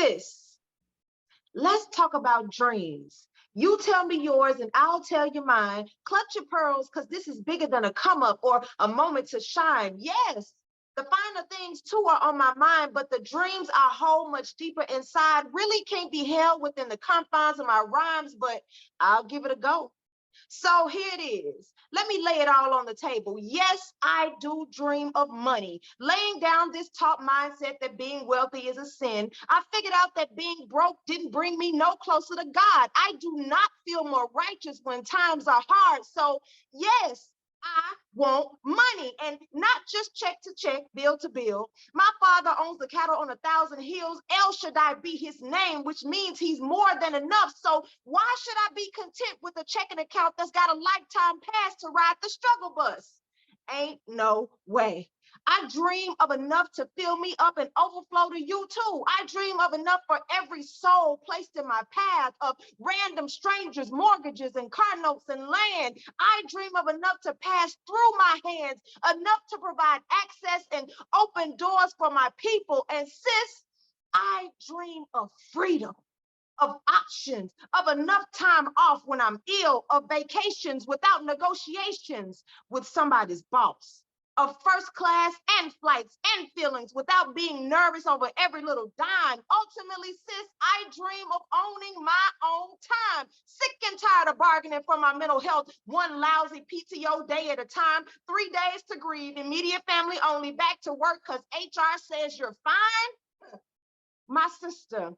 sis, let's talk about dreams. You tell me yours and I'll tell you mine. Clutch your pearls, because this is bigger than a come up or a moment to shine. Yes, the finer things too are on my mind, but the dreams I hold much deeper inside really can't be held within the confines of my rhymes, but I'll give it a go. So here it is. Let me lay it all on the table. Yes, I do dream of money. Laying down this top mindset that being wealthy is a sin. I figured out that being broke didn't bring me no closer to God. I do not feel more righteous when times are hard. So yes, I want money, and not just check to check, bill to bill. My father owns the cattle on 1,000 hills. El Shaddai be his name, which means he's more than enough. So why should I be content with a checking account that's got a lifetime pass to ride the struggle bus? Ain't no way. I dream of enough to fill me up and overflow to you too. I dream of enough for every soul placed in my path, of random strangers, mortgages, and car notes and land. I dream of enough to pass through my hands, enough to provide access and open doors for my people. And sis, I dream of freedom, of options, of enough time off when I'm ill, of vacations without negotiations with somebody's boss, of first class and flights and feelings without being nervous over every little dime. Ultimately, sis, I dream of owning my own time. Sick and tired of bargaining for my mental health, one lousy PTO day at a time, 3 days to grieve, immediate family only, back to work because HR says you're fine. My sister,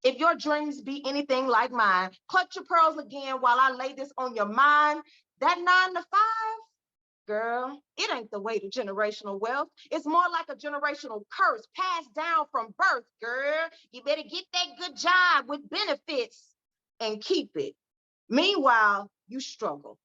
if your dreams be anything like mine, clutch your pearls again while I lay this on your mind. That 9 to 5, girl, it ain't the way to generational wealth. It's more like a generational curse passed down from birth, girl. You better get that good job with benefits and keep it. Meanwhile, you struggle.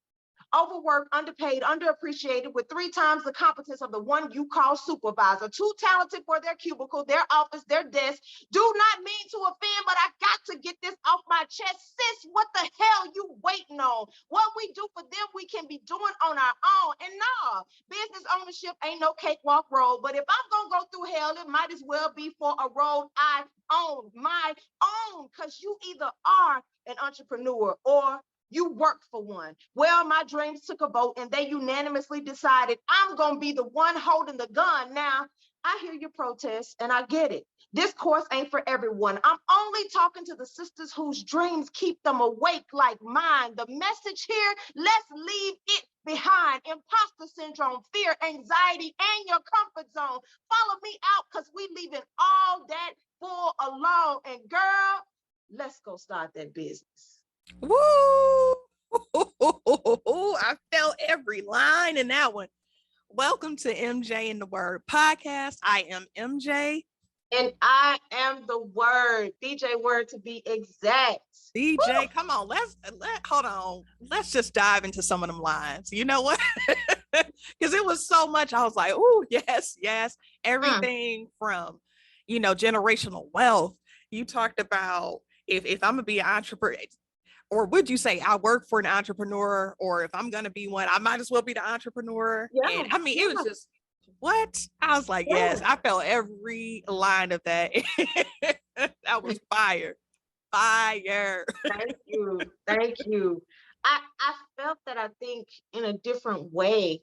Overworked, underpaid, underappreciated, with 3 times the competence of the one you call supervisor, too talented for their cubicle, their office, their desk. Do not mean to offend, but I got to get this off my chest. Sis, what the hell you waiting on? What we do for them, we can be doing on our own. And nah, business ownership ain't no cakewalk road, but if I'm gonna go through hell, it might as well be for a road I own, my own, because you either are an entrepreneur or you work for one. Well, my dreams took a vote and they unanimously decided I'm going to be the one holding the gun. Now, I hear your protests and I get it. This course ain't for everyone. I'm only talking to the sisters whose dreams keep them awake like mine. The message here, let's leave it behind. Imposter syndrome, fear, anxiety, and your comfort zone. Follow me out, because we leaving all that full alone. And girl, let's go start that business. Woo! I felt every line in that one. Welcome to MJ and the Word podcast. I am MJ. And I am the Word, DJ Word to be exact. DJ, woo! Come on, hold on. Let's just dive into some of them lines. You know what? Because it was so much. I was like, oh, yes. Everything from, generational wealth. You talked about if I'm gonna be an entrepreneur. Or would you say I work for an entrepreneur, or if I'm going to be one, I might as well be the entrepreneur? Yeah. And I mean, it was just, what? I was like, yes, I felt every line of that. That was fire. Thank you. I felt that, I think, in a different way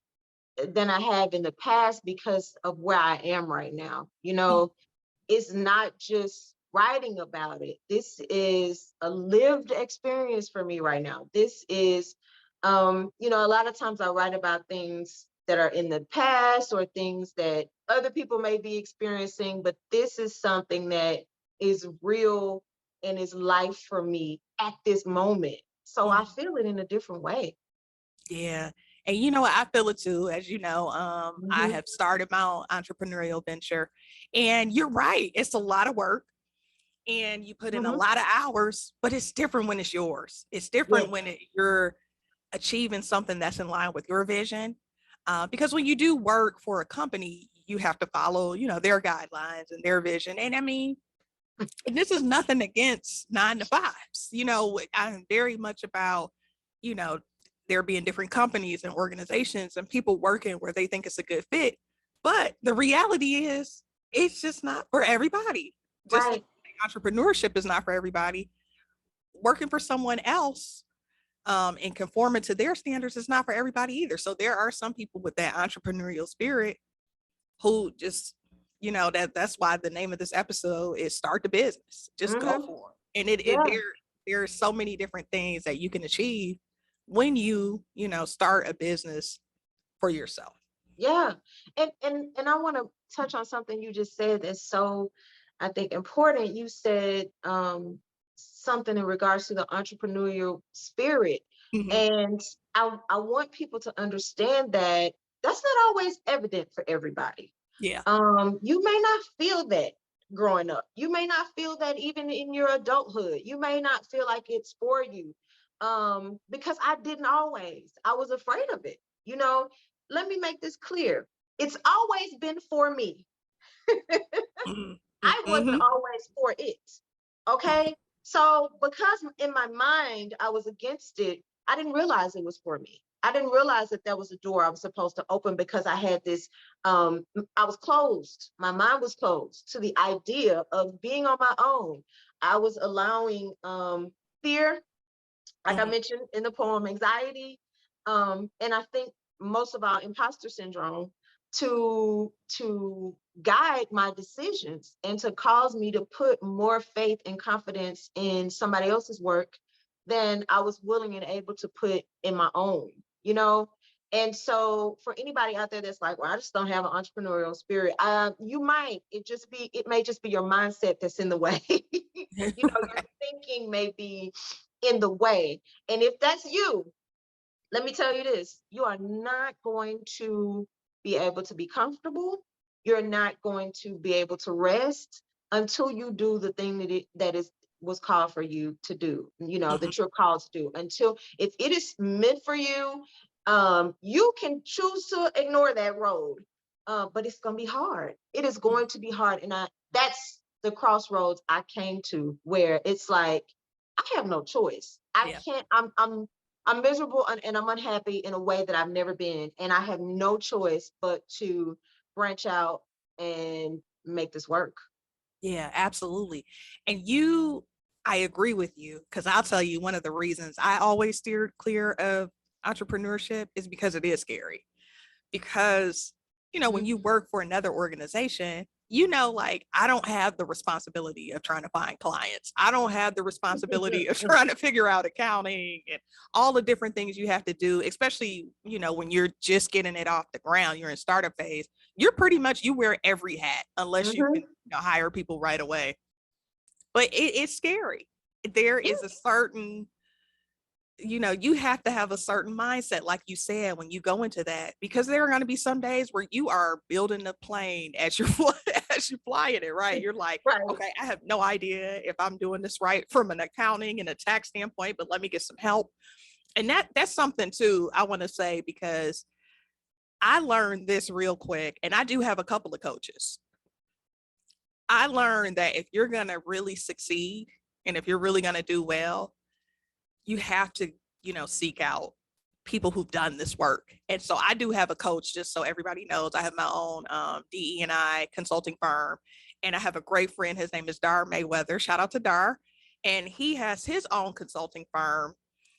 than I have in the past because of where I am right now. It's not just writing about it. This is a lived experience for me right now. This is, a lot of times I write about things that are in the past or things that other people may be experiencing, but this is something that is real and is life for me at this moment. So I feel it in a different way. Yeah. And I feel it too. As you know, I have started my own entrepreneurial venture, and you're right. It's a lot of work. And you put in a lot of hours, but it's different when it's yours. It's different when you're achieving something that's in line with your vision. Because when you do work for a company, you have to follow, their guidelines and their vision. And I mean, this is nothing against 9 to 5s. I'm very much about, there being different companies and organizations and people working where they think it's a good fit. But the reality is, it's just not for everybody. Just right. entrepreneurship is not for everybody. Working for someone else and conforming to their standards is not for everybody either. So there are some people with that entrepreneurial spirit who just, that's why the name of this episode is Start the Business. Just go for it. And Yeah. there are so many different things that you can achieve when you start a business for yourself. Yeah. And I want to touch on something you just said that's so, I think, important. You said something in regards to the entrepreneurial spirit. Mm-hmm. And I want people to understand that that's not always evident for everybody. Yeah. You may not feel that growing up. You may not feel that even in your adulthood. You may not feel like it's for you. Because I didn't always. I was afraid of it. Let me make this clear. It's always been for me. Mm-hmm. I wasn't always for it. Okay. So because in my mind I was against it, I didn't realize it was for me. I didn't realize that was a door I was supposed to open because I had this, I was closed. My mind was closed to the idea of being on my own. I was allowing fear, like I mentioned in the poem, anxiety, and I think most of our imposter syndrome to guide my decisions and to cause me to put more faith and confidence in somebody else's work than I was willing and able to put in my own, you know? And so for anybody out there that's like, well, I just don't have an entrepreneurial spirit, it may just be your mindset that's in the way. Your thinking may be in the way. And if that's you, let me tell you this, you are not going to be able to be comfortable. You're not going to be able to rest until you do the thing was called for you to do, that you're called to do. Until if it is meant for you, you can choose to ignore that road, but it's going to be hard. It is going to be hard. And that's the crossroads I came to, where it's like, I have no choice. I can't, I'm miserable and I'm unhappy in a way that I've never been. And I have no choice but to branch out and make this work. Yeah, absolutely. And I agree with you, because I'll tell you, one of the reasons I always steered clear of entrepreneurship is because it is scary. Because, when you work for another organization, like, I don't have the responsibility of trying to find clients. I don't have the responsibility of trying to figure out accounting and all the different things you have to do, especially, when you're just getting it off the ground, you're in startup phase. You're pretty much, you wear every hat unless you can hire people right away. But it's scary. There is a certain, you have to have a certain mindset, like you said, when you go into that, because there are going to be some days where you are building a plane as you're flying it, right? You're like, okay, I have no idea if I'm doing this right from an accounting and a tax standpoint, but let me get some help. And that's something too, I want to say, because I learned this real quick, and I do have a couple of coaches. I learned that if you're going to really succeed and if you're really going to do well, you have to, seek out people who've done this work. And so I do have a coach, just so everybody knows. I have my own DE&I consulting firm, and I have a great friend. His name is Dar Mayweather. Shout out to Dar. And he has his own consulting firm,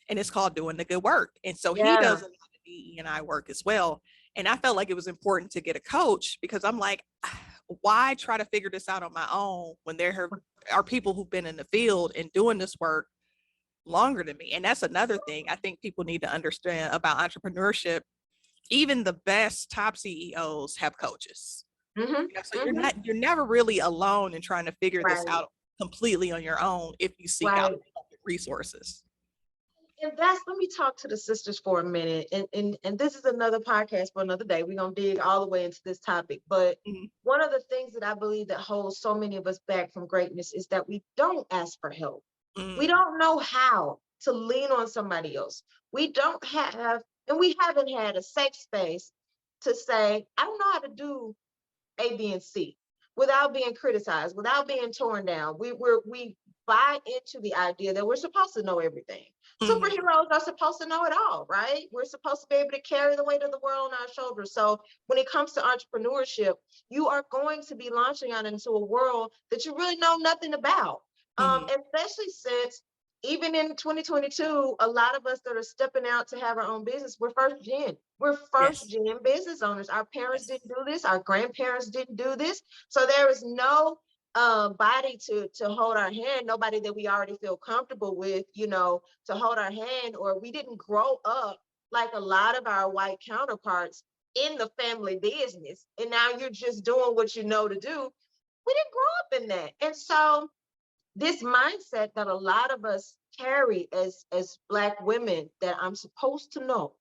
and it's called Doing the Good Work. And so he does a lot of DE&I work as well. And I felt like it was important to get a coach, because I'm like, why try to figure this out on my own when there are people who've been in the field and doing this work longer than me? And that's another thing I think people need to understand about entrepreneurship. Even the best top CEOs have coaches. So you're never really alone in trying to figure this out completely on your own if you seek out resources. And let me talk to the sisters for a minute. And this is another podcast for another day. We're going to dig all the way into this topic. But one of the things that I believe that holds so many of us back from greatness is that we don't ask for help. We don't know how to lean on somebody else. We don't have, and we haven't had a safe space to say, I don't know how to do A, B, and C without being criticized, without being torn down. We buy into the idea that we're supposed to know everything. Superheroes are supposed to know it all, right? We're supposed to be able to carry the weight of the world on our shoulders. So when it comes to entrepreneurship, you are going to be launching out into a world that you really know nothing about. Especially since even in 2022, a lot of us that are stepping out to have our own business, we're first gen. We're first gen business owners. Our parents didn't do this. Our grandparents didn't do this. So there is no body to hold our hand, nobody that we already feel comfortable with, you know, to hold our hand, or we didn't grow up like a lot of our white counterparts in the family business. And now you're just doing what you know to do. We didn't grow up in that. And so this mindset that a lot of us carry as Black women, that I'm supposed to know,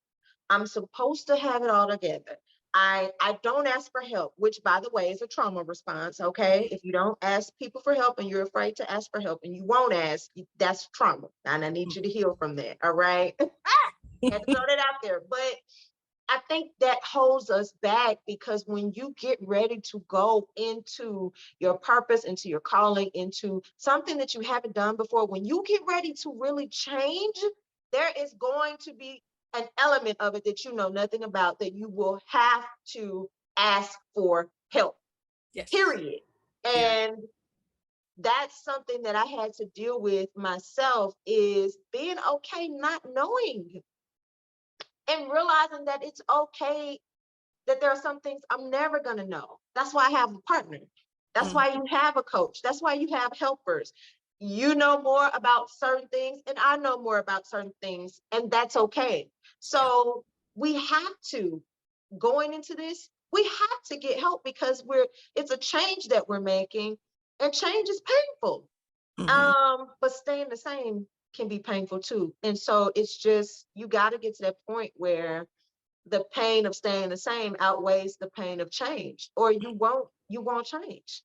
I'm supposed to have it all together. I don't ask for help, which by the way is a trauma response. Okay. If you don't ask people for help and you're afraid to ask for help and you won't ask, that's trauma. And I need you to heal from that. All right. Had to throw that out there. But I think that holds us back, because when you get ready to go into your purpose, into your calling, into something that you haven't done before, when you get ready to really change, there is going to be an element of it that you know nothing about, that you will have to ask for help. Period. And that's something that I had to deal with myself, is being okay not knowing, and realizing that it's okay that there are some things I'm never going to know. That's why I have a partner. That's why you have a coach. That's why you have helpers. You know more about certain things and I know more about certain things, and that's okay. So we have to, going into this, we have to get help, because it's a change that we're making, and change is painful. But staying the same can be painful too. And so it's just, you got to get to that point where the pain of staying the same outweighs the pain of change, or you won't change.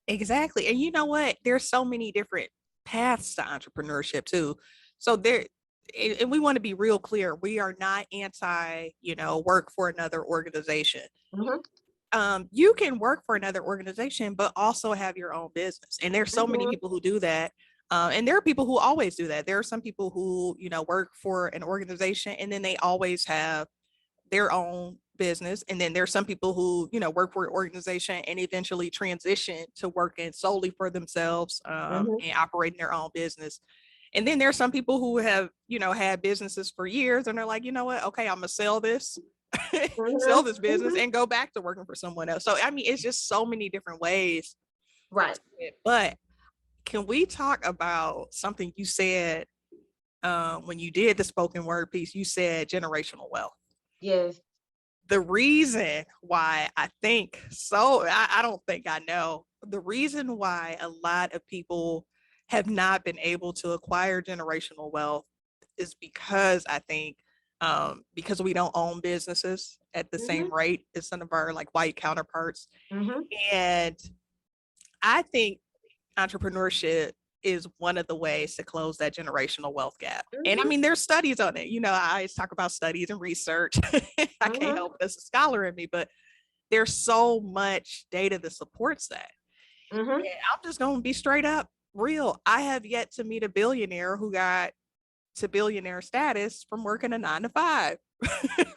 Exactly. And you know what? There's so many different paths to entrepreneurship too. So and we want to be real clear. We are not anti, work for another organization. You can work for another organization, but also have your own business. And there's so many people who do that. And there are people who always do that. There are some people who, work for an organization and then they always have their own business. And then there's some people who, work for an organization and eventually transition to working solely for themselves and operating their own business. And then there's some people who have, had businesses for years and they're like, you know what? Okay, I'm gonna sell this, sell this business and go back to working for someone else. So, I mean, it's just so many different ways. Right. But can we talk about something you said when you did the spoken word piece? You said generational wealth. Yes. The reason why I think so, I don't think I know. The reason why a lot of people have not been able to acquire generational wealth is because I think because we don't own businesses at the same rate as some of our like white counterparts. And I think entrepreneurship is one of the ways to close that generational wealth gap. And I mean, there's studies on it. I always talk about studies and research. I can't help it, as a scholar in me, but there's so much data that supports that. And I'm just going to be straight up real. I have yet to meet a billionaire who got to billionaire status from working a 9-to-5,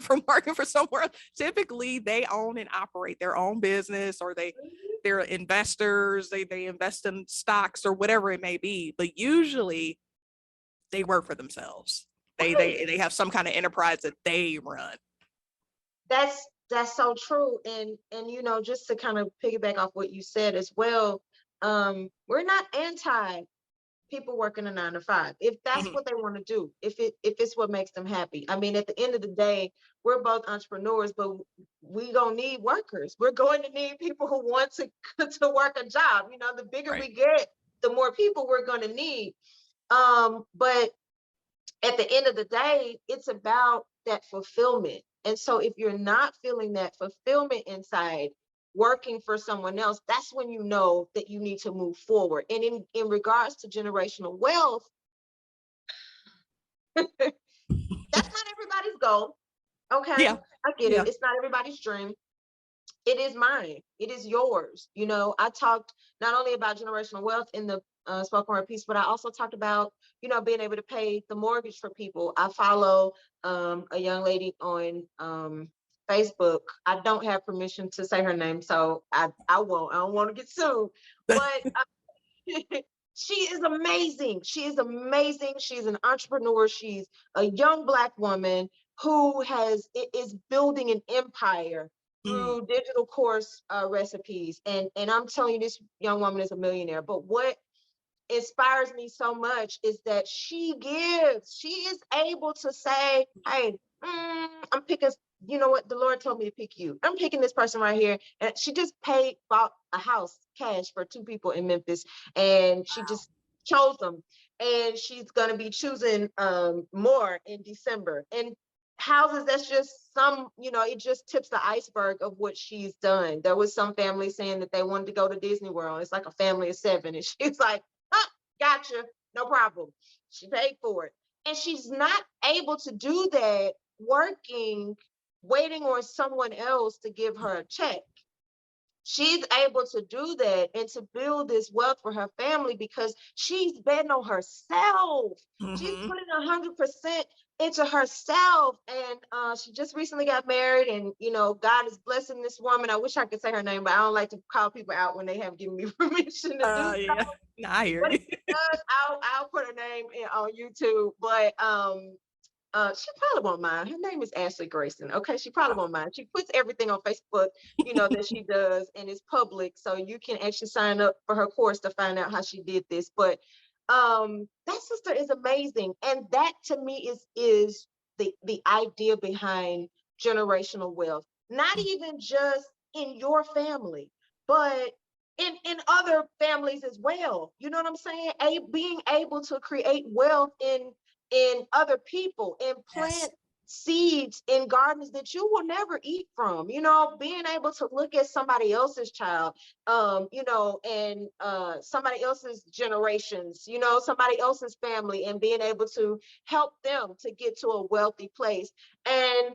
from working for somewhere else. Typically, they own and operate their own business, or they're investors, they invest in stocks or whatever it may be, but usually they work for themselves. They have some kind of enterprise that they run. That's so true. And just to kind of piggyback off what you said as well, we're not anti people working a 9-to-5 if that's what they want to do, if it's what makes them happy. I mean, at the end of the day, we're both entrepreneurs, but we gonna need workers. We're going to need people who want to work a job. The bigger we get, the more people we're going to need. But at the end of the day, it's about that fulfillment. And so if you're not feeling that fulfillment inside, working for someone else, that's when you know that you need to move forward. And in regards to generational wealth, that's not everybody's goal. Okay. Yeah. I get it. It's not everybody's dream. It is mine. It is yours. You know, I talked not only about generational wealth in the spoken word piece, but I also talked about, you know, being able to pay the mortgage for people. I follow a young lady on Facebook. I don't have permission to say her name, so I won't. I don't want to get sued. But she is amazing. She is amazing. She's an entrepreneur. She's a young Black woman who is building an empire through digital course recipes. And I'm telling you, this young woman is a millionaire. But what inspires me so much is that she gives. She is able to say, hey, I'm picking, you know what? The Lord told me to pick you. I'm picking this person right here. And she just bought a house cash for 2 people in Memphis. And she just chose them. And she's going to be choosing more in December. And houses, that's just some, you know, it just tips the iceberg of what she's done. There was some family saying that they wanted to go to Disney World. It's like a family of 7. And she's like, gotcha, no problem. She paid for it. And she's not able to do that working, waiting on someone else to give her a check. She's able to do that and to build this wealth for her family because she's betting on herself. She's putting 100% into herself. And she just recently got married, and you know, God is blessing this woman. I wish I could say her name, but I don't like to call people out when they have given me permission to do so. Yeah. No, I hear But you. if she does, I'll put her name on YouTube. But she probably won't mind. Her name is Ashley Grayson. Okay, she probably won't mind. She puts everything on Facebook, you know, that she does, and it's public, so you can actually sign up for her course to find out how she did this. But that sister is amazing, and that to me is the idea behind generational wealth. Not even just in your family, but in other families as well. You know what I'm saying? Being able to create wealth in other people and plant seeds in gardens that you will never eat from, you know, being able to look at somebody else's child, you know, and somebody else's generations, you know, somebody else's family, and being able to help them to get to a wealthy place. And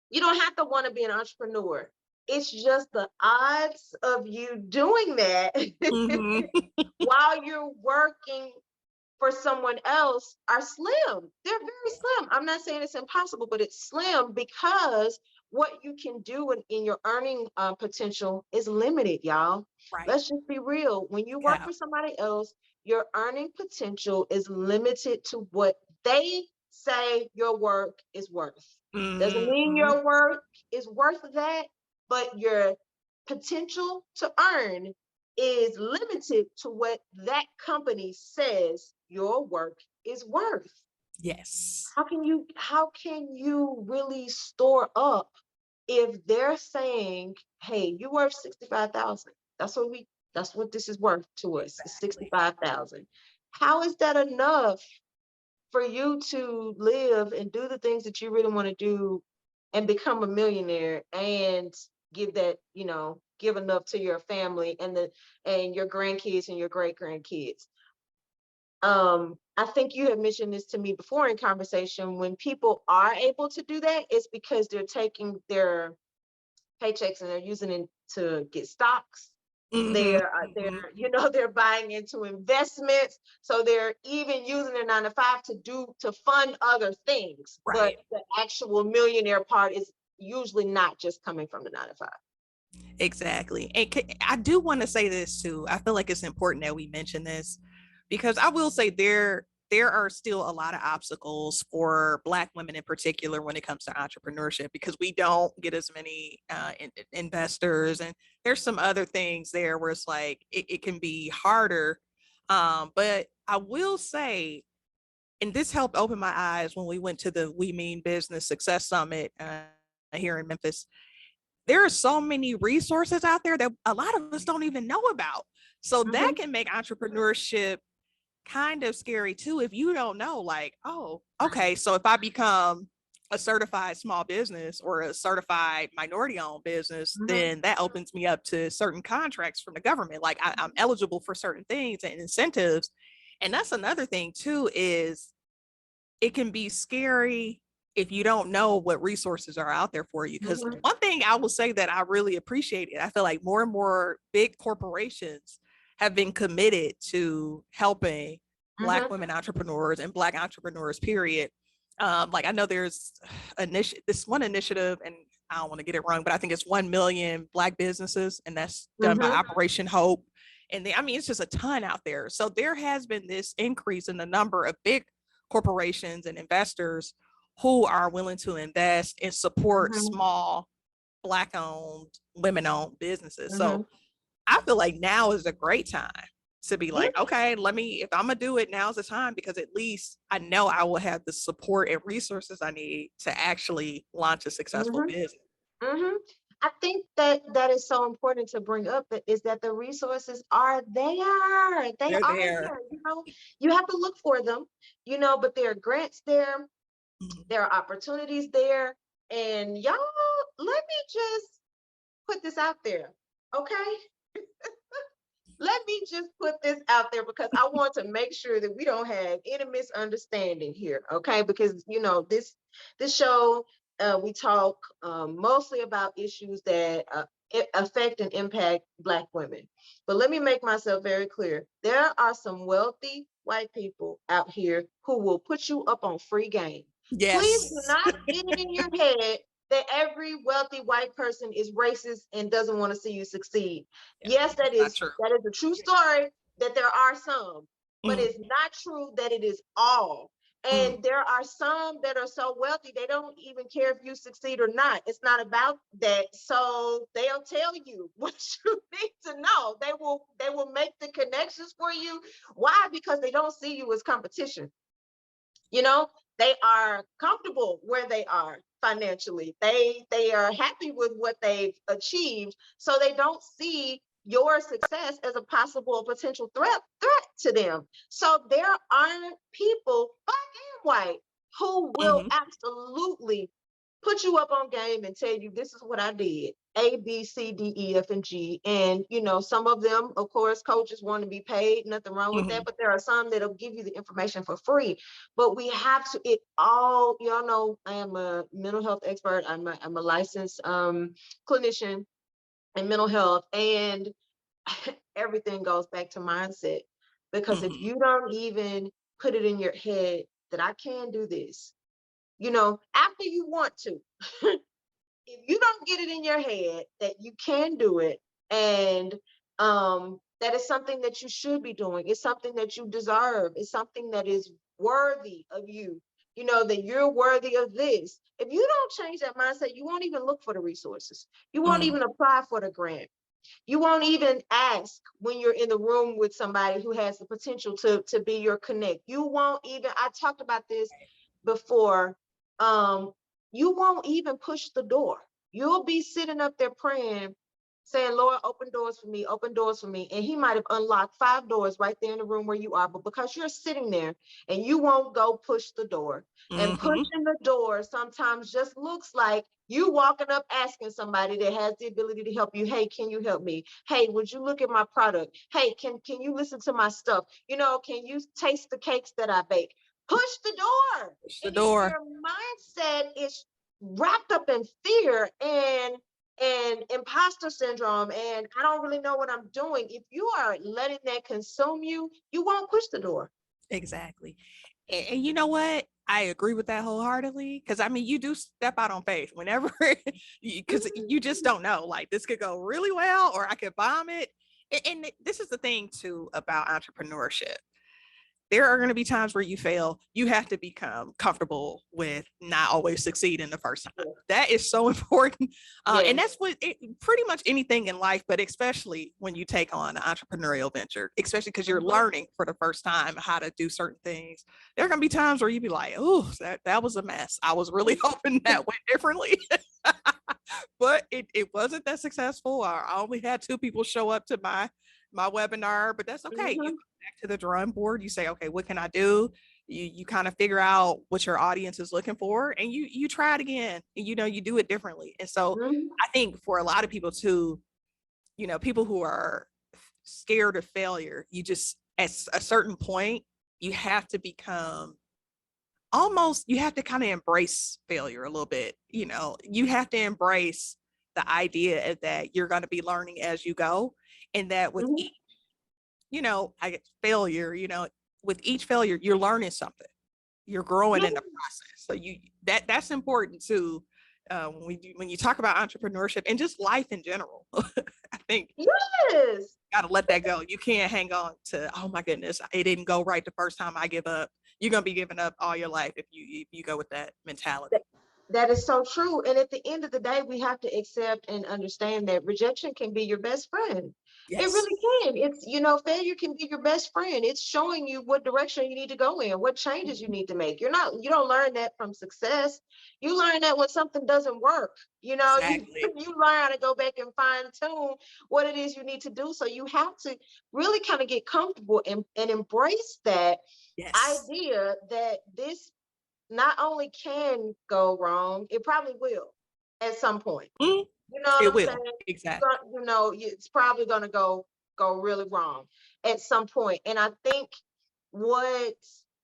you don't have to want to be an entrepreneur. It's just the odds of you doing that while you're working for someone else are slim. They're very slim. I'm not saying it's impossible, but it's slim because what you can do in your earning potential is limited, y'all. Right. Let's just be real. When you work for somebody else, your earning potential is limited to what they say your work is worth. Doesn't mean your work is worth that, but your potential to earn is limited to what that company says your work is worth. Yes. How can you really store up if they're saying, hey, you're worth 65,000? That's what this is worth to us. It's 65,000. How is that enough for you to live and do the things that you really want to do and become a millionaire and give that, you know, give enough to your family and your grandkids and your great grandkids? I think you have mentioned this to me before in conversation. When people are able to do that, it's because they're taking their paychecks and they're using it to get stocks. They're they're buying into investments, so they're even using their 9 to 5 to fund other things. Right. But the actual millionaire part is usually not just coming from the 9 to 5. Exactly. And I do want to say this too. I feel like it's important that we mention this because I will say there are still a lot of obstacles for Black women in particular when it comes to entrepreneurship, because we don't get as many investors, and there's some other things there where it's like it can be harder. But I will say, and this helped open my eyes when we went to the We Mean Business Success Summit here in Memphis. There are so many resources out there that a lot of us don't even know about. So that can make entrepreneurship kind of scary too, if you don't know, like, oh, okay, so if I become a certified small business or a certified minority owned business, then that opens me up to certain contracts from the government. Like I'm eligible for certain things and incentives. And that's another thing too, is it can be scary if you don't know what resources are out there for you. Because one thing I will say that I really appreciate it, I feel like more and more big corporations have been committed to helping Black women entrepreneurs and Black entrepreneurs, period. Like I know there's this one initiative, and I don't want to get it wrong, but I think it's 1 million Black businesses, and that's done by Operation Hope. And I mean, it's just a ton out there. So there has been this increase in the number of big corporations and investors who are willing to invest and support small Black owned, women owned businesses. So I feel like now is a great time to be like, okay, if I'm gonna do it, now's the time, because at least I know I will have the support and resources I need to actually launch a successful business. I think that is so important to bring up, is that the resources are there. They're there. You have to look for them, but there are grants there. There are opportunities there. And y'all, let me just put this out there, okay? Let me just put this out there, because I want to make sure that we don't have any misunderstanding here, okay? Because, this show, we talk mostly about issues that affect and impact Black women. But let me make myself very clear. There are some wealthy white people out here who will put you up on free game. Yes. Please do not get it in your head that every wealthy white person is racist and doesn't want to see you succeed. Yes, that is a true story, that there are some, but it's not true that it is all. And there are some that are so wealthy, they don't even care if you succeed or not. It's not about that. So they'll tell you what you need to know. They will make the connections for you. Why? Because they don't see you as competition. They are comfortable where they are financially. They are happy with what they've achieved. So they don't see your success as a possible potential threat to them. So there are people, Black and white, who will absolutely put you up on game and tell you, this is what I did, A, B, C, D, E, F, and G. And, some of them, of course, coaches want to be paid, nothing wrong with that, but there are some that'll give you the information for free. But we have to, y'all know, I am a mental health expert. I'm a licensed clinician in mental health, and everything goes back to mindset. Because if you don't even put it in your head that I can do this, after you want to, if you don't get it in your head that you can do it, and that is something that you should be doing, it's something that you deserve, it's something that is worthy of you, that you're worthy of this. If you don't change that mindset, you won't even look for the resources. You won't even apply for the grant. You won't even ask when you're in the room with somebody who has the potential to be your connect. You won't even, I talked about this before, you won't even push the door. You'll be sitting up there praying, saying, Lord, open doors for me, open doors for me. And he might have unlocked 5 doors right there in the room where you are, but because you're sitting there and you won't go push the door. And pushing the door sometimes just looks like you walking up asking somebody that has the ability to help you, hey, can you help me? Hey, would you look at my product? Hey, can you listen to my stuff? Can you taste the cakes that I bake? Push the door. Push the door. If your mindset is wrapped up in fear and imposter syndrome, and I don't really know what I'm doing, if you are letting that consume you, you won't push the door. Exactly. And you know what? I agree with that wholeheartedly, because I mean, you do step out on faith whenever, because you just don't know, like this could go really well or I could bomb it. And this is the thing too about entrepreneurship. There are going to be times where you fail. You have to become comfortable with not always succeeding the first time. That is so important. And that's pretty much anything in life, but especially when you take on an entrepreneurial venture, especially because you're learning for the first time how to do certain things. There are going to be times where you be like, oh, that was a mess. I was really hoping that went differently. But it wasn't that successful. I only had 2 people show up to my webinar, but that's okay. You go back to the drawing board, you say, okay, what can I do? You kind of figure out what your audience is looking for, and you try it again, and you do it differently. And so I think for a lot of people too, people who are scared of failure, you just, at a certain point, you have to become almost, you have to kind of embrace failure a little bit. You know, you have to embrace the idea that you're going to be learning as you go, and that with Mhm. each, you know, I get failure, you know, with each failure, you're learning something, you're growing Yeah. in the process. So that's important too. When you talk about entrepreneurship and just life in general, I think Yes. got to let that go. You can't hang on to, oh my goodness, it didn't go right the first time, I give up. You're gonna be giving up all your life if you go with that mentality. That is so true. And at the end of the day, we have to accept and understand that rejection can be your best friend. It Yes, really can. It's, failure can be your best friend. It's showing you what direction you need to go in, what changes you need to make. You don't learn that from success. You learn that when something doesn't work. You exactly. you learn how to go back and fine tune what it is you need to do. So you have to really kind of get comfortable and embrace that Yes. idea that this not only can go wrong, it probably will at some point. Mm, You know what it I'm will. saying? Exactly. It's probably going to go really wrong at some point. And I think what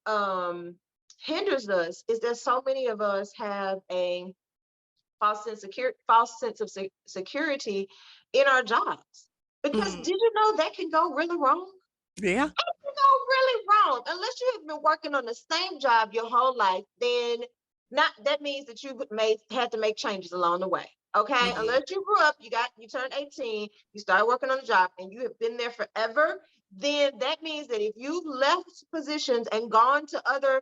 um hinders us is that so many of us have a false sense of security in our jobs. Because Mm, did you know that can go really wrong? yeah. You go really wrong. Unless you have been working on the same job your whole life, then not that means that you had to make changes along the way. Okay. Mm, Unless you grew up, you turned 18, you started working on the job and you have been there forever, then that means that if you've left positions and gone to other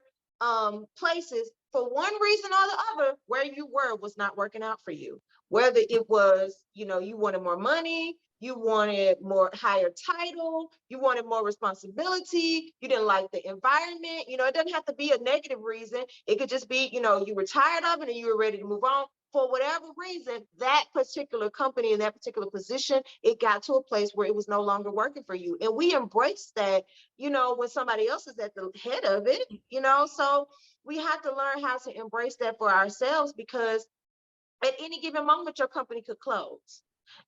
places for one reason or the other, where you were was not working out for you. Whether it was, you wanted more money, you wanted more higher title, you wanted more responsibility, you didn't like the environment. It doesn't have to be a negative reason. It could just be, you were tired of it and you were ready to move on. For whatever reason, that particular company in that particular position, it got to a place where it was no longer working for you. And we embrace that, when somebody else is at the head of it, so we have to learn how to embrace that for ourselves, because at any given moment, your company could close.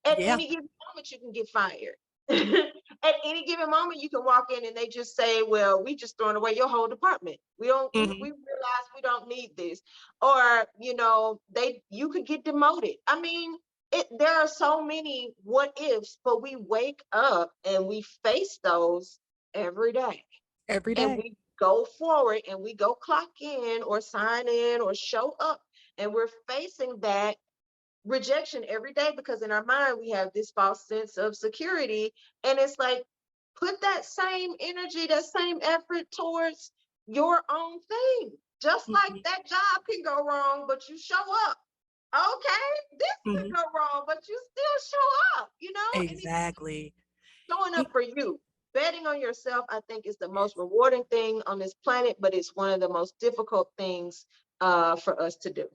At yeah. any given moment, you can get fired. At any given moment, you can walk in and they just say, "Well, we just throwing away your whole department. We Hmm. realize we don't need this," or you could get demoted. I mean, there are so many what ifs, but we wake up and we face those every day, Every and day. we go forward and we go clock in or sign in or show up, and we're facing that rejection every day, because in our mind we have this false sense of security. And it's like, put that same energy, that same effort towards your own thing. Just like Hmm. that job can go wrong but you show up. Okay, this Hmm. could go wrong but you still show up, and it's Exactly. showing up Y- for you. Betting on yourself, I think, is the Yes. most rewarding thing on this planet, but it's one of the most difficult things for us to do.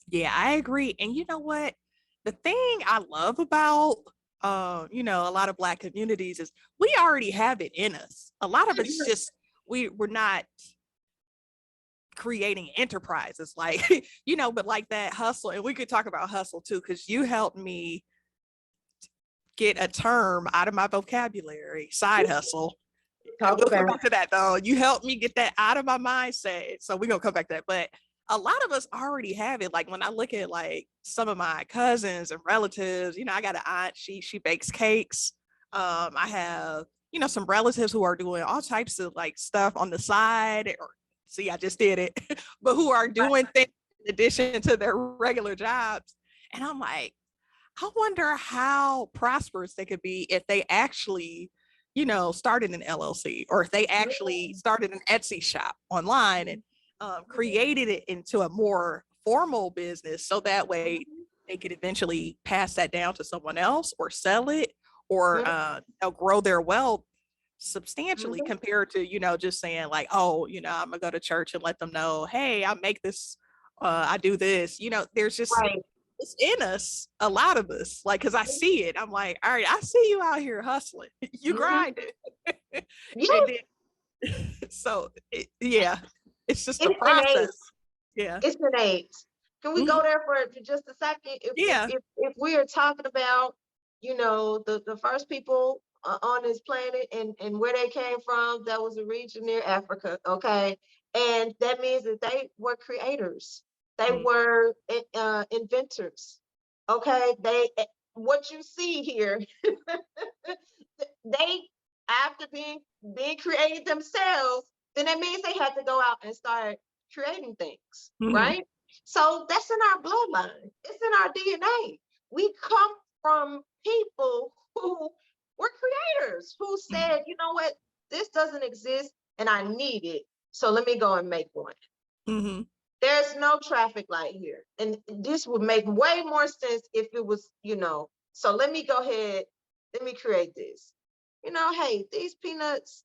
Yeah, I agree. And you know what? The thing I love about a lot of Black communities is we already have it in us. A lot of it's just we're not creating enterprises like but like that hustle. And we could talk about hustle too, because you helped me get a term out of my vocabulary, side hustle. Talk We'll come about it. back to that though. You helped me get that out of my mindset. So we're gonna come back to that. But a lot of us already have it. Like when I look at like some of my cousins and relatives, I got an aunt, she bakes cakes. I have, some relatives who are doing all types of like stuff on the side, or see, I just did it, but who are doing things in addition to their regular jobs. And I'm like, I wonder how prosperous they could be if they actually, started an LLC, or if they actually started an Etsy shop online and created it into a more formal business, so that way they could eventually pass that down to someone else or sell it, or grow their wealth substantially, Mhm. compared to, just saying like, oh, I'm gonna go to church and let them know, hey, I make this, I do this. There's just, Right. it's in us, a lot of us, like, because I see it. I'm like, all right, I see you out here hustling. You Mhm. grind it. And Yes, then so yeah, it's just the it's innate. process. Yeah. It's innate. Can we go Mhm. there for just a second? If if Yeah. if if we are talking about, the first people on this planet and where they came from, that was a region near Africa. Okay, And that means that they were creators. They were inventors. Okay. What you see here, they, after being created themselves, then that means they had to go out and start creating things, right? So that's in our bloodline. It's in our DNA. We come from people who were creators, who said, you know what, this doesn't exist and I need it. So let me go and make one. There's no traffic light here. And this would make way more sense if it was, so let me go ahead, let me create this. Hey, these peanuts,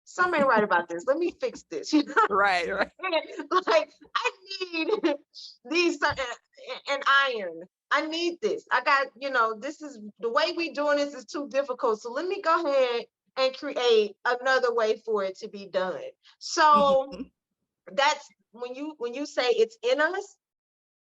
something ain't right about this. Let me fix this. Right. Like, I need these and iron. I need this. I got, this is the way we doing this is too difficult. So let me go ahead and create another way for it to be done. So that's when you say it's in us,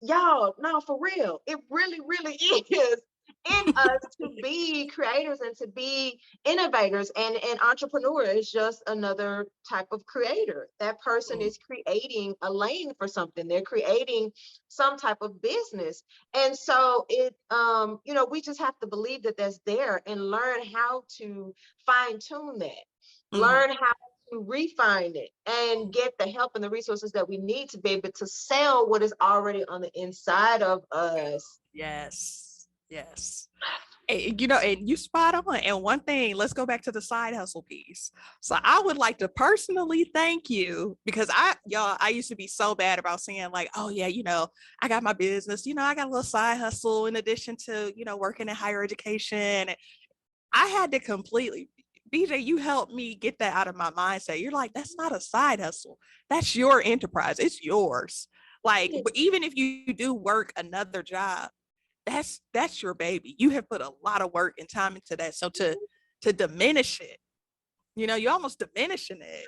y'all, no, for real, it really, really is in us to be creators and to be innovators. And an entrepreneur is just another type of creator. That person is creating a lane for something. They're creating some type of business. And so we just have to believe that that's there and learn how to fine tune that, learn how to refine it and get the help and the resources that we need to be able to sell what is already on the inside of us. Yes. And, and you spot on. And one thing, let's go back to the side hustle piece. So I would like to personally thank you, because I used to be so bad about saying like, oh yeah, I got my business, I got a little side hustle in addition to, working in higher education. I had to completely, BJ, you helped me get that out of my mindset. You're like, that's not a side hustle. That's your enterprise. It's yours. Like, but even if you do work another job, that's your baby. You have put a lot of work and time into that. So to diminish it, you're almost diminishing it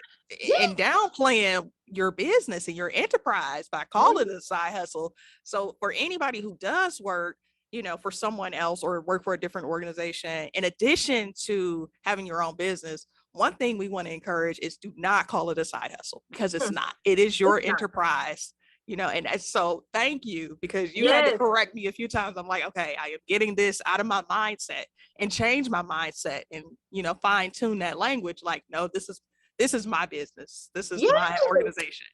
and downplaying your business and your enterprise by calling it a side hustle. So for anybody who does work, for someone else or work for a different organization, in addition to having your own business, one thing we want to encourage is do not call it a side hustle, because it's not. It is your enterprise, and so thank you, because you had to correct me a few times. I'm like, okay, I am getting this out of my mindset and change my mindset and, fine tune that language. Like, no, this is my business. This is my organization.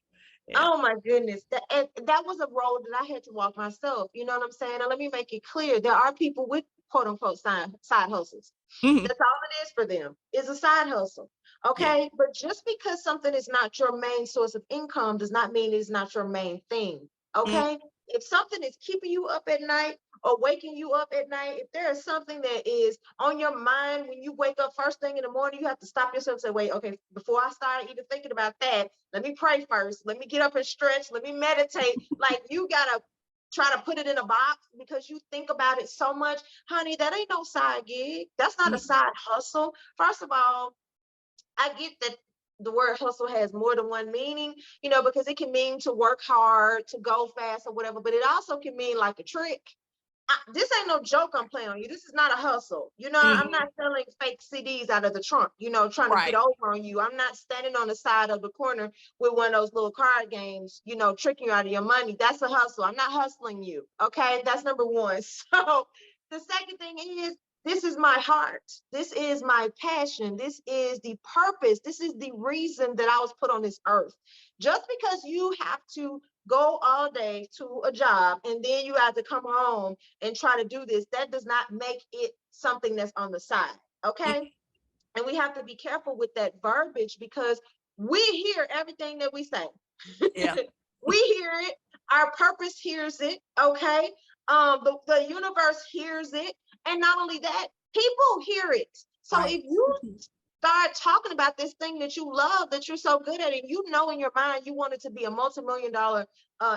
Yeah. Oh my goodness. That was a road that I had to walk myself. You know what I'm saying? And let me make it clear. There are people with quote unquote side hustles. That's all it is for them, is a side hustle. Okay. Yeah. But just because something is not your main source of income does not mean it's not your main thing. Okay. If something is keeping you up at night or waking you up at night, if there is something that is on your mind when you wake up first thing in the morning, you have to stop yourself and say, wait, okay, before I start even thinking about that, let me pray first. Let me get up and stretch. Let me meditate. Like, you got to try to put it in a box because you think about it so much. Honey, that ain't no side gig. That's not a side hustle. First of all, I get that the word hustle has more than one meaning, because it can mean to work hard, to go fast or whatever, but it also can mean like a trick. This ain't no joke I'm playing on you. This is not a hustle. I'm not selling fake CDs out of the trunk, trying to get over on you. I'm not standing on the side of the corner with one of those little card games, tricking you out of your money. That's a hustle. I'm not hustling you. Okay. That's number one. So the second thing is, this is my heart. This is my passion. This is the purpose. This is the reason that I was put on this earth. Just because you have to go all day to a job and then you have to come home and try to do this, that does not make it something that's on the side. Okay. And we have to be careful with that verbiage, because we hear everything that we say. Yeah. We hear it. Our purpose hears it. Okay. The universe hears it. And not only that, people hear it. So if you start talking about this thing that you love, that you're so good at, and in your mind you want it to be a multi-million-dollar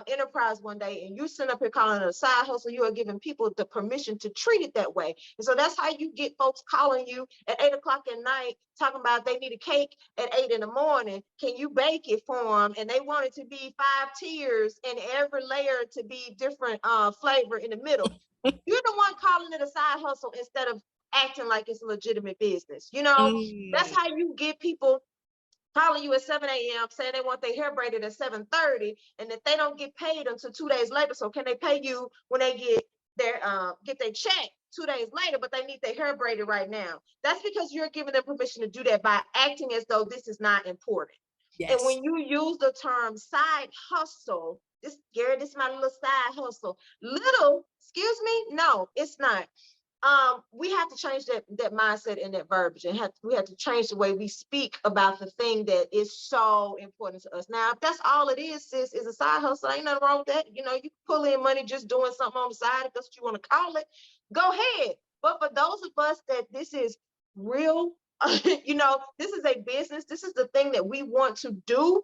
enterprise one day, and you send up here calling it a side hustle, you are giving people the permission to treat it that way. And so that's how you get folks calling you at 8 o'clock at night talking about they need a cake at 8 in the morning. Can you bake it for them? And they want it to be 5 tiers and every layer to be different flavor in the middle. You're the one calling it a side hustle instead of acting like it's a legitimate business. That's how you get people calling you at 7 a.m. saying they want their hair braided at 7:30, and that they don't get paid until 2 days later. So can they pay you when they get their check 2 days later, but they need their hair braided right now? That's because you're giving them permission to do that by acting as though this is not important. Yes. And when you use the term side hustle, this, Gary, this is my little side hustle. Little, excuse me? No, it's not. We have to change that mindset and that verbiage, and we have to change the way we speak about the thing that is so important to us. Now, if that's all it is, sis, is a side hustle, ain't nothing wrong with that. You know, you pull in money just doing something on the side, if that's what you want to call it, go ahead. But for those of us that this is real, you know, this is a business, this is the thing that we want to do,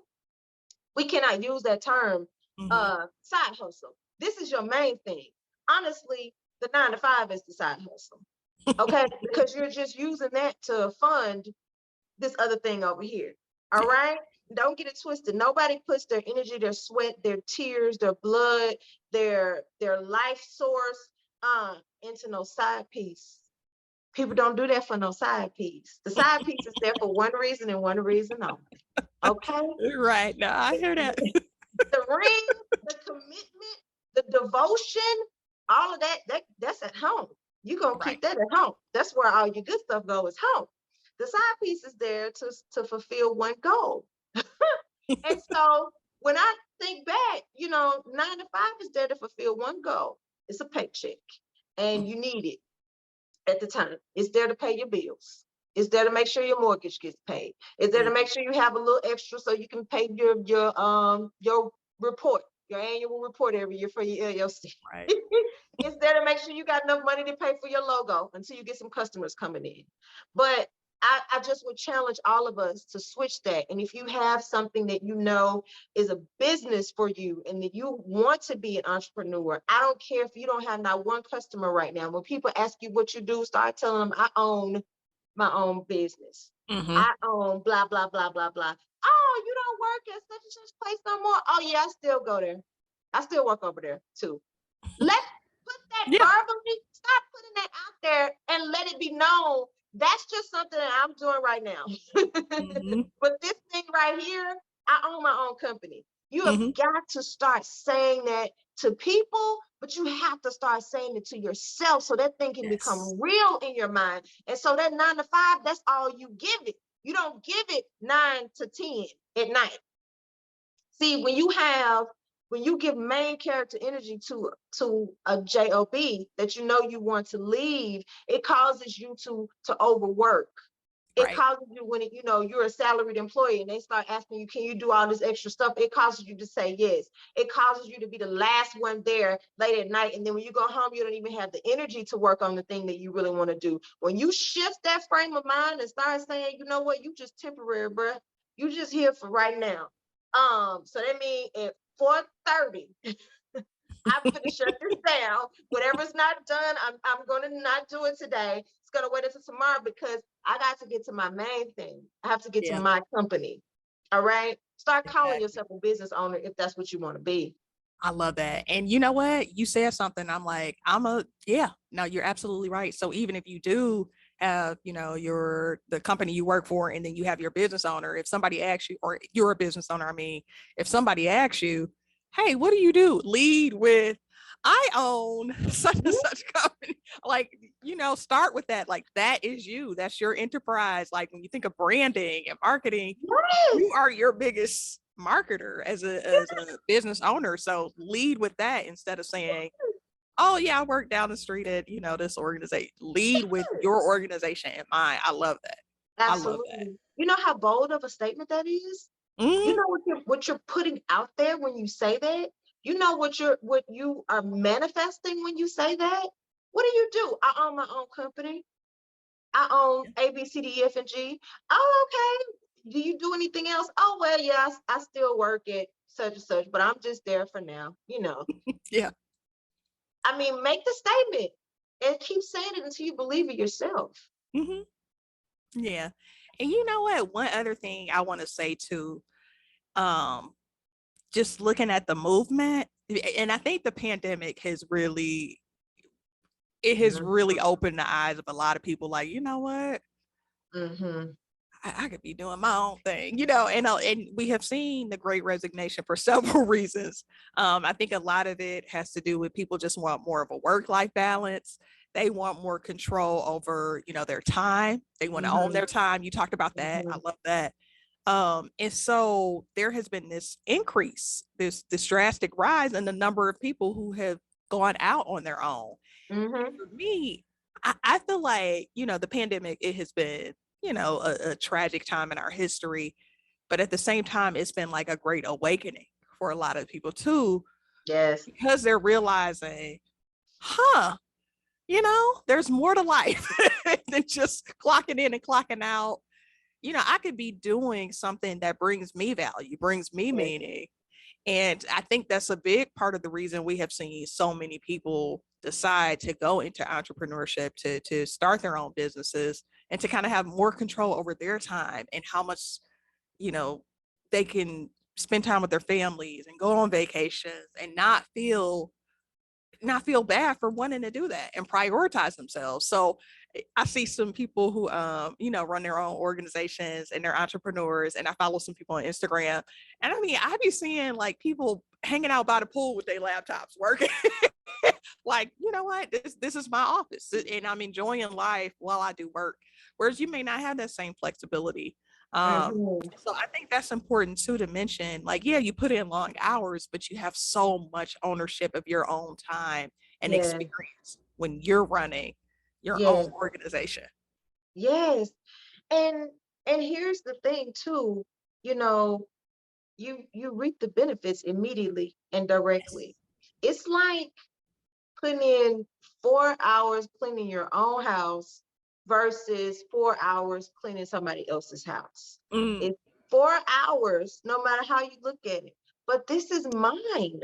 we cannot use that term, side hustle. This is your main thing. Honestly, the 9 to 5 is the side hustle, okay? Because you're just using that to fund this other thing over here, all right? Don't get it twisted. Nobody puts their energy, their sweat, their tears, their blood, their life source into no side piece. People don't do that for no side piece. The side piece is there for one reason and one reason only, okay? Right, no, I hear that. The ring, the commitment, the devotion, all of that's at home. You're gonna keep that at home. That's where all your good stuff goes, home. The side piece is there to fulfill one goal. And so when I think back, you know, 9 to 5 is there to fulfill one goal. It's a paycheck, and you need it at the time. It's there to pay your bills. It's there to make sure your mortgage gets paid. It's there to make sure you have a little extra so you can pay your report, your annual report every year for your LLC. Right. It's there to make sure you got enough money to pay for your logo until you get some customers coming in. But I just would challenge all of us to switch that. And if you have something that you know is a business for you and that you want to be an entrepreneur, I don't care if you don't have not one customer right now. When people ask you what you do, start telling them, I own my own business. I own blah, blah, blah, blah, blah. Oh, you don't work at such and such place no more? Oh yeah, I still go there. I still work over there too. Let's put that verbally, stop putting that out there and let it be known. That's just something that I'm doing right now. But this thing right here, I own my own company. You have got to start saying that to people, but you have to start saying it to yourself so that thing can become real in your mind. And so that 9 to 5, that's all you give it. You don't give it 9 to 10 at night. See, when you give main character energy to a job that you know you want to leave, it causes you to overwork. It causes you, when you know you're a salaried employee and they start asking you, can you do all this extra stuff? It causes you to say yes. It causes you to be the last one there late at night. And then when you go home, you don't even have the energy to work on the thing that you really want to do. When you shift that frame of mind and start saying, you know what, you just temporary, bruh. You just here for right now. So that means at 4:30, I'm gonna shut this down. Whatever's not done, I'm gonna not do it today. It's gonna wait until tomorrow because I got to get to my main thing. I have to get to my company. All right. Start calling yourself a business owner if that's what you want to be. I love that. And you know what? You said something. I'm like, no, you're absolutely right. So even if you do have, you know, the company you work for, and then you have your business owner, if somebody asks you, or you're a business owner, I mean, if somebody asks you, hey, what do you do? Lead with, I own such and such company. Like, you know, start with that. Like, that is you. That's your enterprise. Like, when you think of branding and marketing, you are your biggest marketer as a business owner. So lead with that instead of saying, oh yeah, I work down the street at, you know, this organization. Lead with your organization in mind. I love that. Absolutely. I love that. You know how bold of a statement that is? You know what you're putting out there when you say that? You know what you are manifesting when you say that? What do? I own my own company. I own A, B, C, D, E, F, and G. Oh, okay. Do you do anything else? Oh, well, yeah, I still work at such and such, but I'm just there for now, you know. Yeah. I mean, make the statement and keep saying it until you believe it yourself. Yeah. And you know what? One other thing I want to say too, just looking at the movement, and I think the pandemic has really opened the eyes of a lot of people. Like, you know what? I could be doing my own thing, you know, and we have seen the great resignation for several reasons. I think a lot of it has to do with people just want more of a work-life balance. They want more control over, you know, their time. They want to own Mm-hmm. their time. You talked about that. I Mm-hmm. love that. And so there has been this increase, this drastic rise in the number of people who have gone out on their own. And Mm-hmm. for me, I feel like, you know, the pandemic, it has been, you know, a tragic time in our history, but at the same time, it's been like a great awakening for a lot of people too, Yes. because they're realizing, huh, you know, there's more to life than just clocking in and clocking out. You know, I could be doing something that brings me value, brings me Yes. meaning. And I think that's a big part of the reason we have seen so many people decide to go into entrepreneurship, to start their own businesses, and to kind of have more control over their time and how much, you know, they can spend time with their families and go on vacations and not feel bad for wanting to do that and prioritize themselves. So I see some people who you know, run their own organizations and they're entrepreneurs, and I follow some people on Instagram. And I mean, I be seeing like people hanging out by the pool with their laptops working. Like, you know what? This is my office and I'm enjoying life while I do work. Whereas you may not have that same flexibility. Mm-hmm. So I think that's important too to mention. Like, yeah, you put in long hours, but you have so much ownership of your own time and Yes. experience when you're running your Yes. own organization. Yes. And and here's the thing too, you know, you reap the benefits immediately and directly. It's like putting in 4 hours cleaning your own house versus 4 hours cleaning somebody else's house. Mm, It's 4 hours, no matter how you look at it. But this is mine.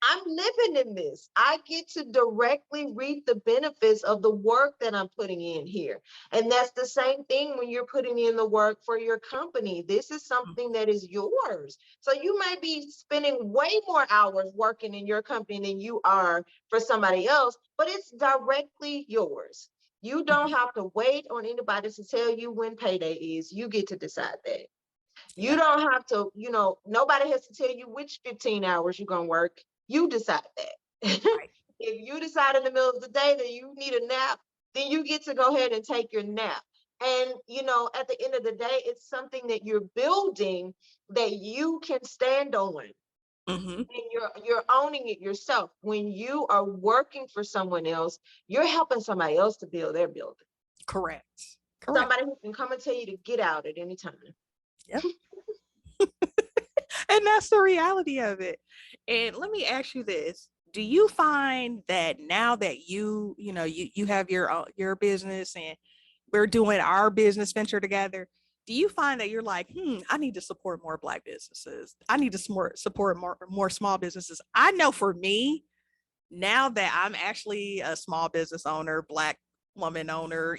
I'm living in this. I get to directly reap the benefits of the work that I'm putting in here. And that's the same thing when you're putting in the work for your company. This is mm, something that is yours. So you might be spending way more hours working in your company than you are for somebody else, but it's directly yours. You don't mhm. have to wait on anybody to tell you when payday is. You get to decide that. You Yeah, don't have to, nobody has to tell you which 15 hours you're going to work. You decide that. right. If you decide in the middle of the day that you need a nap, then you get to go ahead and take your nap. And, at the end of the day, it's something that you're building that you can stand on. Hmm. And you're owning it yourself. When you are working for someone else, you're helping somebody else to build their building. Correct. Correct. Somebody who can come and tell you to get out at any time. Yep. And that's the reality of it. And let me ask you this. Do you find that now that you have your business and we're doing our business venture together, do you find that you're like, I need to support more Black businesses. I need to support more small businesses. I know for me, now that I'm actually a small business owner, Black woman owner,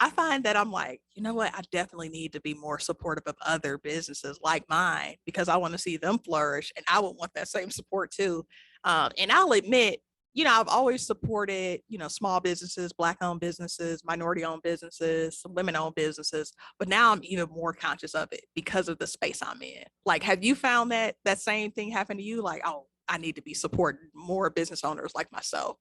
I find that I'm like, you know what? I definitely need to be more supportive of other businesses like mine because I want to see them flourish and I would want that same support too. And I'll admit, I've always supported, small businesses, Black owned businesses, minority owned businesses, women owned businesses, but now I'm even more conscious of it because of the space I'm in. Like, have you found that same thing happen to you? Like, oh, I need to be supporting more business owners like myself.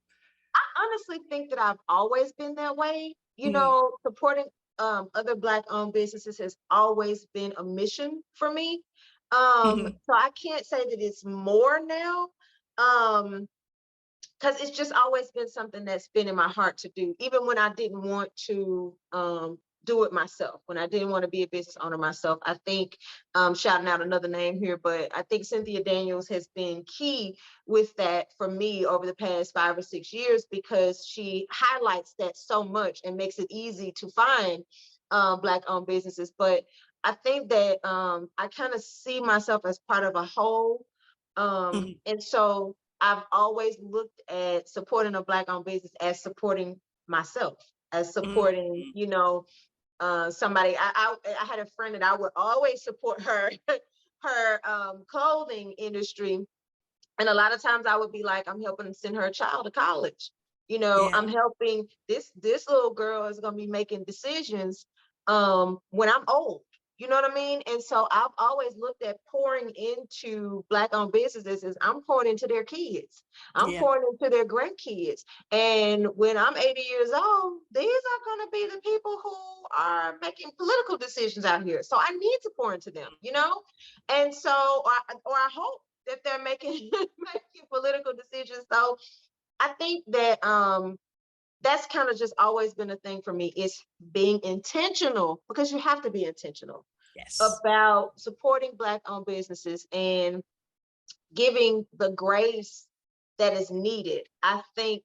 I honestly think that I've always been that way. Mm-hmm. Supporting other Black owned businesses has always been a mission for me. Mm-hmm. So I can't say that it's more now. Because it's just always been something that's been in my heart to do, even when I didn't want to do it myself, when I didn't want to be a business owner myself. I think, shouting out another name here, but I think Cynthia Daniels has been key with that for me over the past 5 or 6 years because she highlights that so much and makes it easy to find Black owned businesses. But I think that I kind of see myself as part of a whole. Mm-hmm. And so I've always looked at supporting a Black owned business as supporting myself, as supporting, Mm-hmm. somebody. I had a friend that I would always support her, her clothing industry. And a lot of times I would be like, I'm helping send her child to college. Yeah. I'm helping this little girl is gonna be making decisions when I'm old. You know what I mean? And so I've always looked at pouring into Black-owned businesses as I'm pouring into their kids. I'm Yeah. pouring into their grandkids. And when I'm 80 years old, these are going to be the people who are making political decisions out here. So I need to pour into them, you know? And so, or I hope that they're making making political decisions. So I think that that's kind of just always been a thing for me, is being intentional, because you have to be intentional Yes. about supporting Black-owned businesses and giving the grace that is needed. I think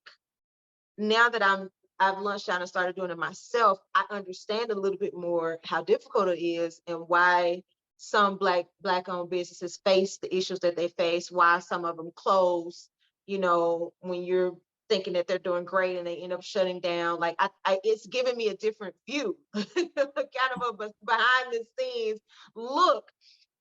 now that I've launched out and started doing it myself, I understand a little bit more how difficult it is and why some Black-owned businesses face the issues that they face, why some of them close, you know, when you're thinking that they're doing great and they end up shutting down. Like it's given me a different view, kind of a behind the scenes look.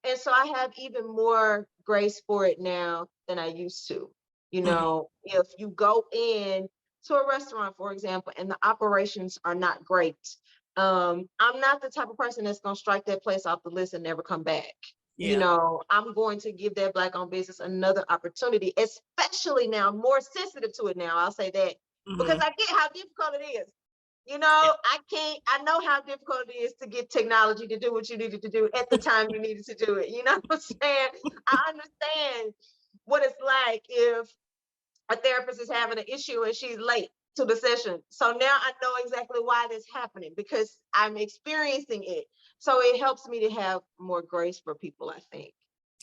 And so I have even more grace for it now than I used to. You Mhm. know, if you go in to a restaurant, for example, and the operations are not great, I'm not the type of person that's going to strike that place off the list and never come back. You Yeah. know, I'm going to give that Black-owned business another opportunity, especially now. I'm more sensitive to it now. I'll say that because Mhm. I get how difficult it is. You Yeah. know, I know how difficult it is to get technology to do what you needed to do at the time you needed to do it. You know what I'm saying? I understand what it's like if a therapist is having an issue and she's late to the session. So now I know exactly why this is happening because I'm experiencing it. So it helps me to have more grace for people, I think.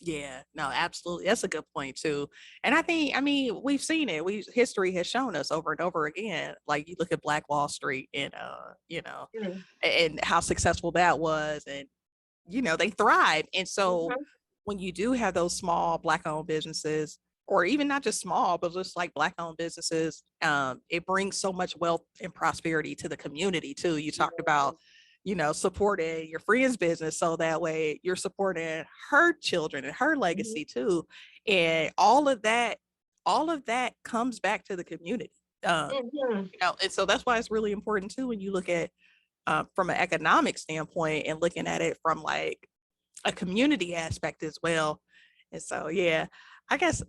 Yeah, no, absolutely. That's a good point too. And I mean, we've seen it. History has shown us over and over again. Like you look at Black Wall Street and Mhm. and how successful that was, and they thrive. And so Mhm. when you do have those small Black owned businesses, or even not just small, but just like Black owned businesses, it brings so much wealth and prosperity to the community too. You talked about, supporting your friend's business so that way you're supporting her children and her Mhm. legacy too. And all of that comes back to the community. Mhm. And so that's why it's really important too when you look at from an economic standpoint and looking at it from like a community aspect as well. And so, yeah, I guess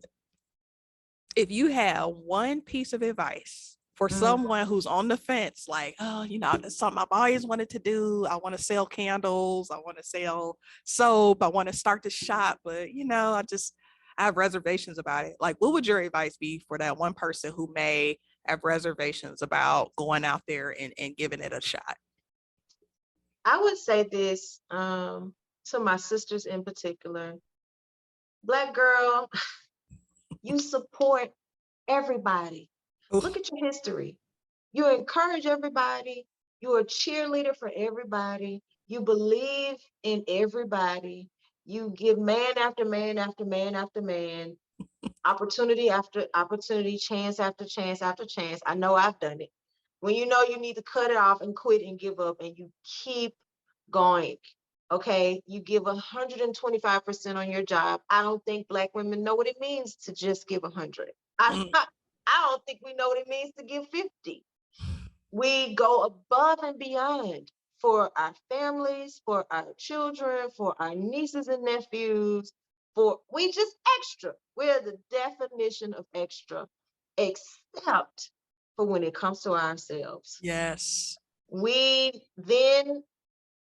if you have one piece of advice for Mhm. someone who's on the fence, like, oh, that's something I've always wanted to do. I want to sell candles. I want to sell soap. I want to start the shop, but I have reservations about it. Like, what would your advice be for that one person who may have reservations about going out there and giving it a shot? I would say this to my sisters in particular. Black girl, you support everybody. Look Oof. at your history. You encourage everybody. You're a cheerleader for everybody. You believe in everybody. You give man after man after man after man, opportunity after opportunity, chance after chance after chance. I know I've done it. When you know you need to cut it off and quit and give up, and you keep going. Okay, you give 125% on your job. I don't think Black women know what it means to just give 100. Mm. I don't think we know what it means to give 50. We go above and beyond for our families, for our children, for our nieces and nephews, for we just extra. We're the definition of extra, except for when it comes to ourselves. Yes. We then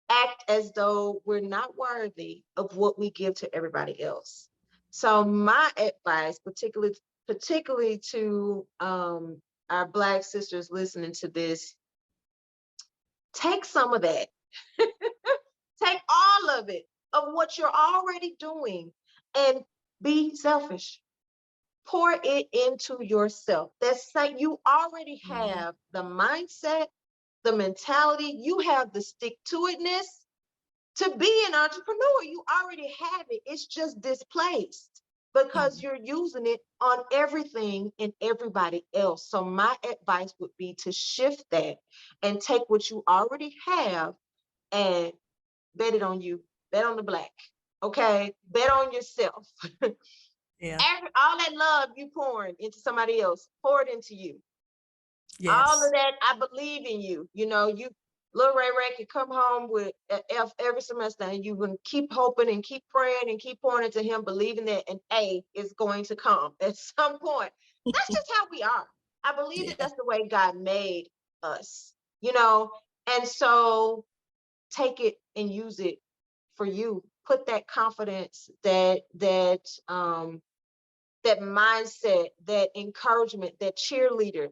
act as though we're not worthy of what we give to everybody else. So my advice, particularly to our Black sisters listening to this, take some of that. Take all of it, of what you're already doing, and be selfish. Pour it into yourself. That's like you already Mhm. have the mindset, the mentality, you have the stick to itness to be an entrepreneur. You already have it. It's just displaced because Mhm. you're using it on everything and everybody else. So my advice would be to shift that and take what you already have and bet it on you. Bet on the Black. Okay. Bet on yourself. Yeah. All that love you pouring into somebody else, pour it into you. All of Yes. that, I believe in you. You know, Little Ray Ray can come home with an F every semester, and you can keep hoping and keep praying and keep pouring into him, believing that an A is going to come at some point. That's just how we are. I believe that Yeah. that's the way God made us, you know, and so take it and use it for you. Put that confidence, that mindset, that encouragement, that cheerleader,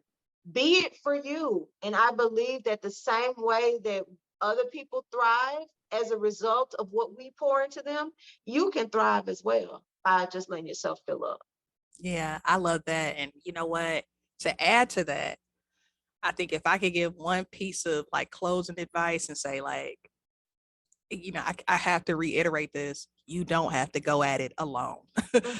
be it for you. And I believe that the same way that other people thrive as a result of what we pour into them, you can thrive as well by just letting yourself fill up. Yeah, I love that. And you know what? To add to that, I think if I could give one piece of like closing advice and say, like, I have to reiterate this, you don't have to go at it alone. Mhm,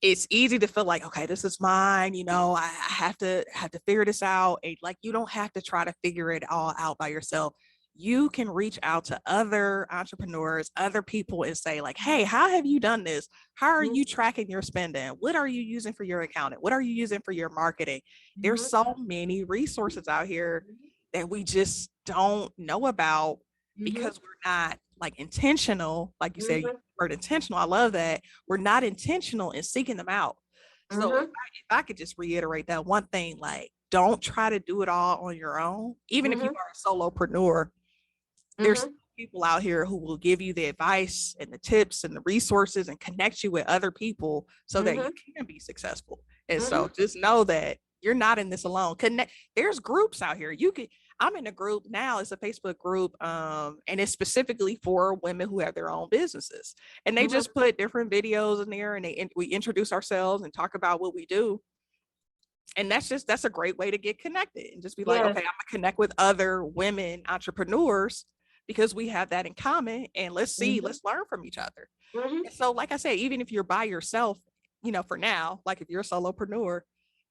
It's easy to feel like, okay, this is mine, I have to figure this out. And like, you don't have to try to figure it all out by yourself. You can reach out to other entrepreneurs, other people, and say, like, hey, how have you done this? How are mhm, you tracking your spending? What are you using for your accounting? What are you using for your marketing? There's mhm, so many resources out here that we just don't know about mhm, because we're not like intentional. Like you said, you mhm, word intentional. I love that. We're not intentional in seeking them out. So mhm, if I could just reiterate that one thing, like, don't try to do it all on your own. Even if you mhm, are a solopreneur, there's mhm, people out here who will give you the advice and the tips and the resources and connect you with other people so that you mhm, can be successful. And so mhm, just know that you're not in this alone. Connect. There's groups out here. I'm in a group now. It's a Facebook group, and it's specifically for women who have their own businesses. And they mhm. just put different videos in there, and we introduce ourselves and talk about what we do. And that's a great way to get connected and just be like, Yes. okay, I'm gonna connect with other women entrepreneurs because we have that in common, and Mhm, let's learn from each other. mhm. And so, like I said, even if you're by yourself, for now, like if you're a solopreneur,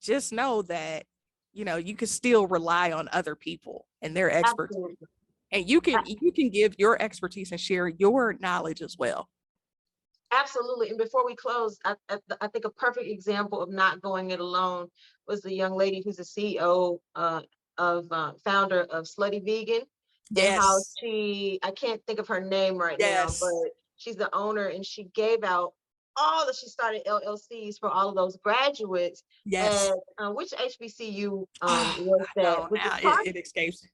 just know that you can still rely on other people and their expertise, Absolutely. and you can give your expertise and share your knowledge as well. Absolutely. And before we close, I think a perfect example of not going it alone was the young lady who's the CEO founder of Slutty Vegan, and how Yes, I can't think of her name right now, but yes, she's the owner, and she gave out she started LLCs for all of those graduates. yes. And which HBCU I was that? know Was it now Clark? it escapes.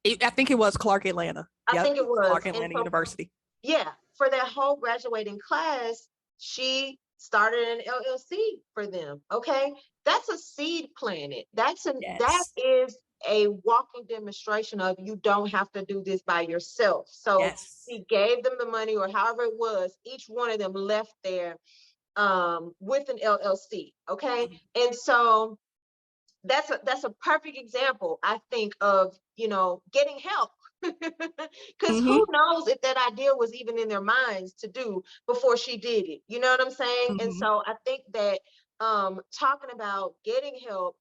I think it was Clark Atlanta. I Yep, think it was. Clark And Atlanta so University. yeah, for their whole graduating class, she started an LLC for them. Okay, that's a seed planted. That Yes, is a walking demonstration of you don't have to do this by yourself. So yes. she gave them the money, or however it was. Each one of them left there with an LLC. Okay, Mhm. and so that's a perfect example, I think, of getting help. Because who Mhm, knows if that idea was even in their minds to do before she did it, you know what I'm saying? And mhm. so I think that talking about getting help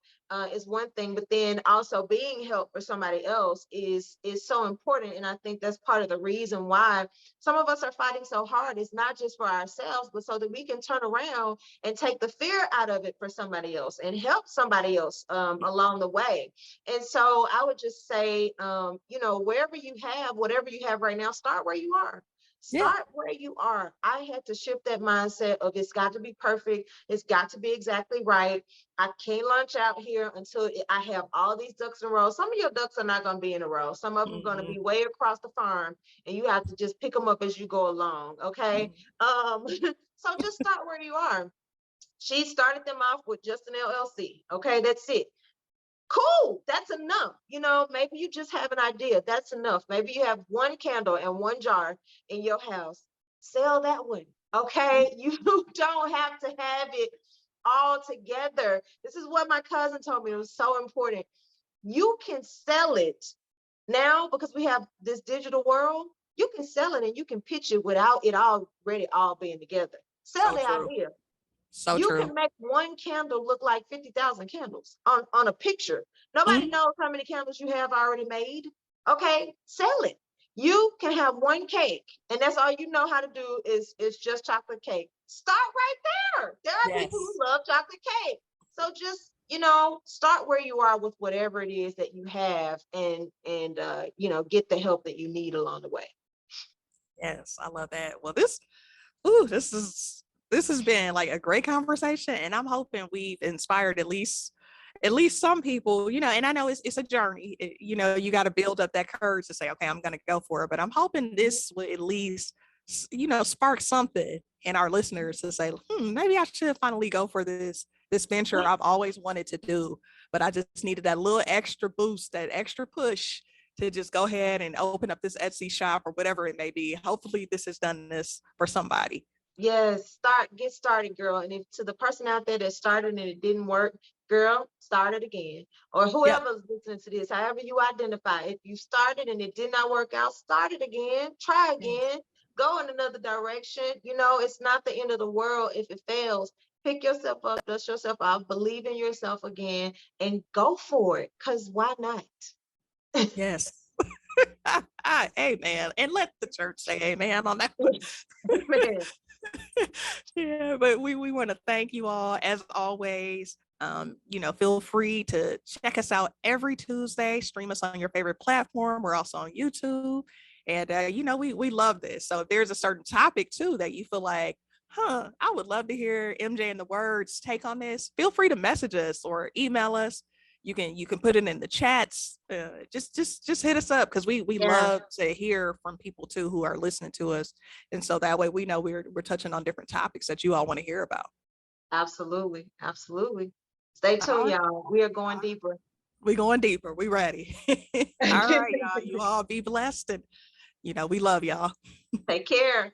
is one thing, but then also being help for somebody else is so important. And I think that's part of the reason why some of us are fighting so hard. It's not just for ourselves, but so that we can turn around and take the fear out of it for somebody else and help somebody else along the way. And so I would just say, wherever you have, whatever you have right now, start where you are. Yeah. Start where you are. I had to shift that mindset of it's got to be perfect. It's got to be exactly right. I can't launch out here until I have all these ducks in a row. Some of your ducks are not going to be in a row. Some of them are going to Mhm, be way across the farm, and you have to just pick them up as you go along. Okay. mhm. So just start where you are. She started them off with just an LLC. Okay, that's it. Cool, that's enough. Maybe you just have an idea. That's enough. Maybe you have one candle and one jar in your house. Sell that one. Okay, you don't have to have it all together. This is what my cousin told me. It was so important. You can sell it now because we have this digital world. You can sell it and you can pitch it without it already all being together. Sell So the true. idea. So You true. can make one candle look like 50,000 candles on a picture. Nobody Mhm. knows how many candles you have already made. Okay, sell it. You can have one cake, and that's all you know how to do is just chocolate cake. Start right there. There are people who Yes. love chocolate cake. So just start where you are with whatever it is that you have, and get the help that you need along the way. Yes, I love that. Well, this has been like a great conversation, and I'm hoping we've inspired at least some people, and I know it's a journey. You got to build up that courage to say, okay, I'm going to go for it. But I'm hoping this will at least, spark something in our listeners to say, maybe I should finally go for this venture I've always wanted to do, but I just needed that little extra boost, that extra push to just go ahead and open up this Etsy shop or whatever it may be. Hopefully this has done this for somebody. Yes, get started, girl. And if to the person out there that started and it didn't work, girl, start it again. Or Yep. whoever's listening to this, however you identify, if you started and it did not work out, start it again, try again, go in another direction. It's not the end of the world if it fails. Pick yourself up, dust yourself off, believe in yourself again, and go for it. Because why not? Yes. Amen. And let the church say amen on that one. Amen. Yeah, but we want to thank you all as always. Feel free to check us out every Tuesday, stream us on your favorite platform. We're also on YouTube. And we love this. So if there's a certain topic too that you feel like, I would love to hear MJ and the Words take on this, feel free to message us or email us. You can put it in the chats. Just hit us up, because we love to hear from people too who are listening to us, and so that way we know we're touching on different topics that you all want to hear about. Absolutely, absolutely. Stay tuned, y'all. We are going deeper. We going deeper. We ready. All right, y'all. You all be blessed, and we love y'all. Take care.